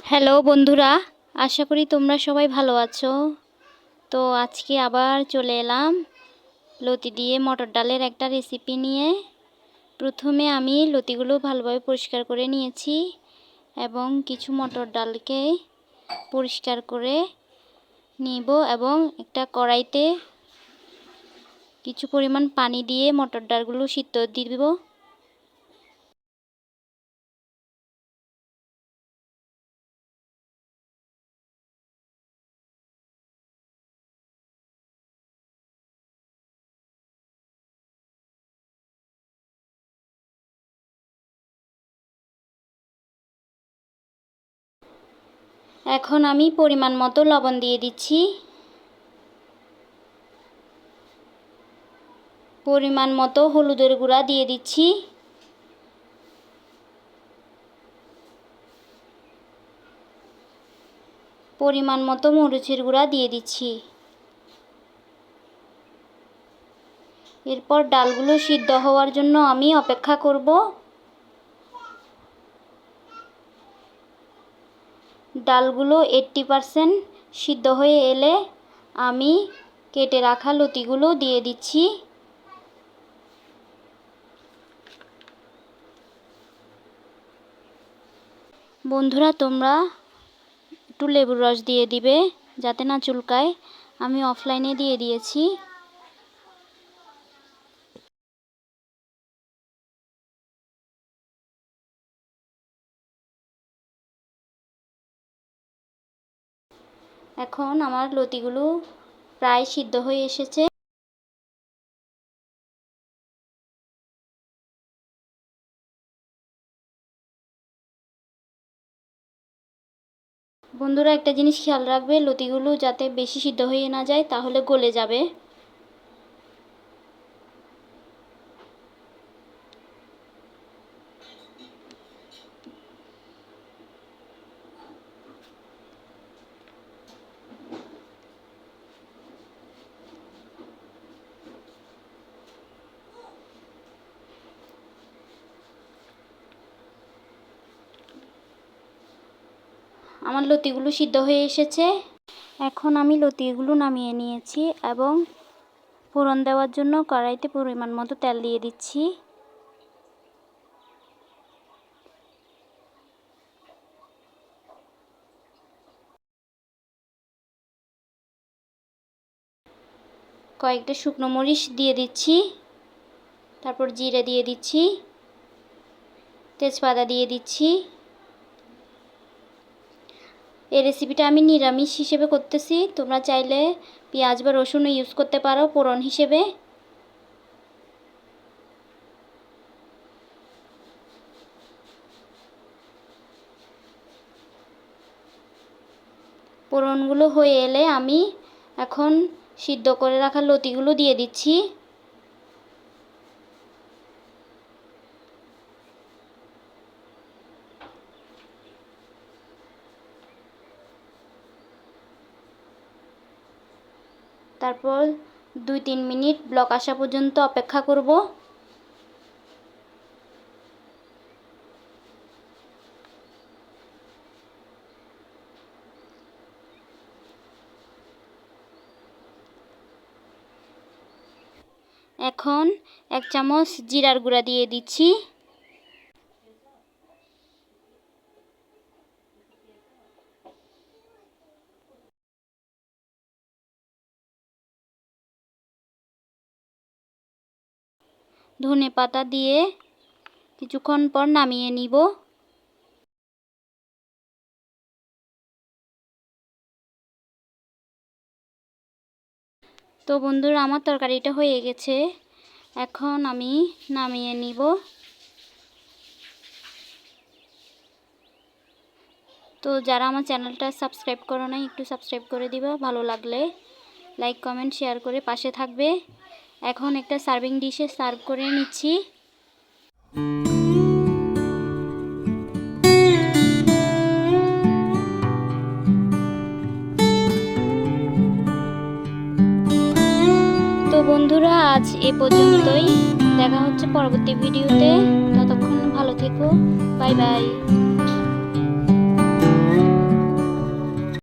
Hello বন্ধুরা, আশা করি তোমরা সবাই ভালো আছো। তো আজকে আবার চলে এলাম লতি দিয়ে মটর ডালের একটা রেসিপি নিয়ে। প্রথমে আমি লতিগুলো ভালোভাবে পরিষ্কার করে নিয়েছি এবং কিছু মটর ডালকে পরিষ্কার করে নিব এবং একটা কড়াইতে কিছু পরিমাণ পানি দিয়ে মটর ডালগুলো সিদ্ধ দিয়ে দিব। এখন আমি পরিমাণ মতো লবণ দিয়ে দিচ্ছি, পরিমাণ মতো হলুদের গুঁড়া দিয়ে দিচ্ছি, পরিমাণ মতো মরিচের গুঁড়া দিয়ে দিচ্ছি। এরপর ডালগুলো সিদ্ধ হওয়ার জন্য আমি অপেক্ষা করব। ডালগুলো 80% সিদ্ধ হয়ে এলে আমি কেটে রাখা লতিগুলো দিয়ে দিচ্ছি। বন্ধুরা, তোমরা একটু লেবুর রস দিয়ে দিবে যাতে না চুলকায়। আমি অফলাইনে দিয়ে দিয়েছি। এখন আমার লতিগুলো প্রায় সিদ্ধ হয়ে এসেছে। বন্ধুরা, একটা জিনিস খেয়াল রাখবে, লতিগুলো যাতে বেশি সিদ্ধ হয়ে না যায়, তাহলে গলে যাবে। আমার লতিগুলো সিদ্ধ হয়ে এসেছে। এখন আমি লতিগুলো নামিয়ে নিয়েছি এবং ফোড়ন দেওয়ার জন্য কড়াইতে পরিমাণ মতো তেল দিয়ে দিচ্ছি। কয়েকটা শুকনো মরিচ দিয়ে দিচ্ছি, তারপর জিরে দিয়ে দিচ্ছি, তেজপাতা দিয়ে দিচ্ছি। এই রেসিপিটা আমি নিরামিষ হিসেবে করতেছি, তোমরা চাইলে পেঁয়াজ বা রসুনও ইউজ করতে পারো ফোড়ন হিসেবে। ফোড়নগুলো হয়ে এলে আমি এখন সিদ্ধ করে রাখা লতিগুলো দিয়ে দিচ্ছি। তারপর 2-3 মিনিট ব্লক আসা পর্যন্ত অপেক্ষা করব। এখন 1 চামচ জিরার গুঁড়া দিয়ে দিচ্ছি। ধনেপাতা দিয়ে কিছুক্ষণ পর নামিয়ে নিব। তো বন্ধুরা, আমার তরকারিটা হয়ে গেছে, এখন আমি নামিয়ে নিব। তো যারা আমার চ্যানেলটা সাবস্ক্রাইব করো নাই, একটু সাবস্ক্রাইব করে দিবা, ভালো লাগলে লাইক কমেন্ট শেয়ার করে পাশে থাকবে। এখন একটা সার্ভিং ডিশে সার্ভ করে নিচ্ছি। তো বন্ধুরা, আজ এ পর্যন্তই। দেখা হচ্ছে পরবর্তী ভিডিওতে। ততক্ষণ ভালো থেকো। Bye bye.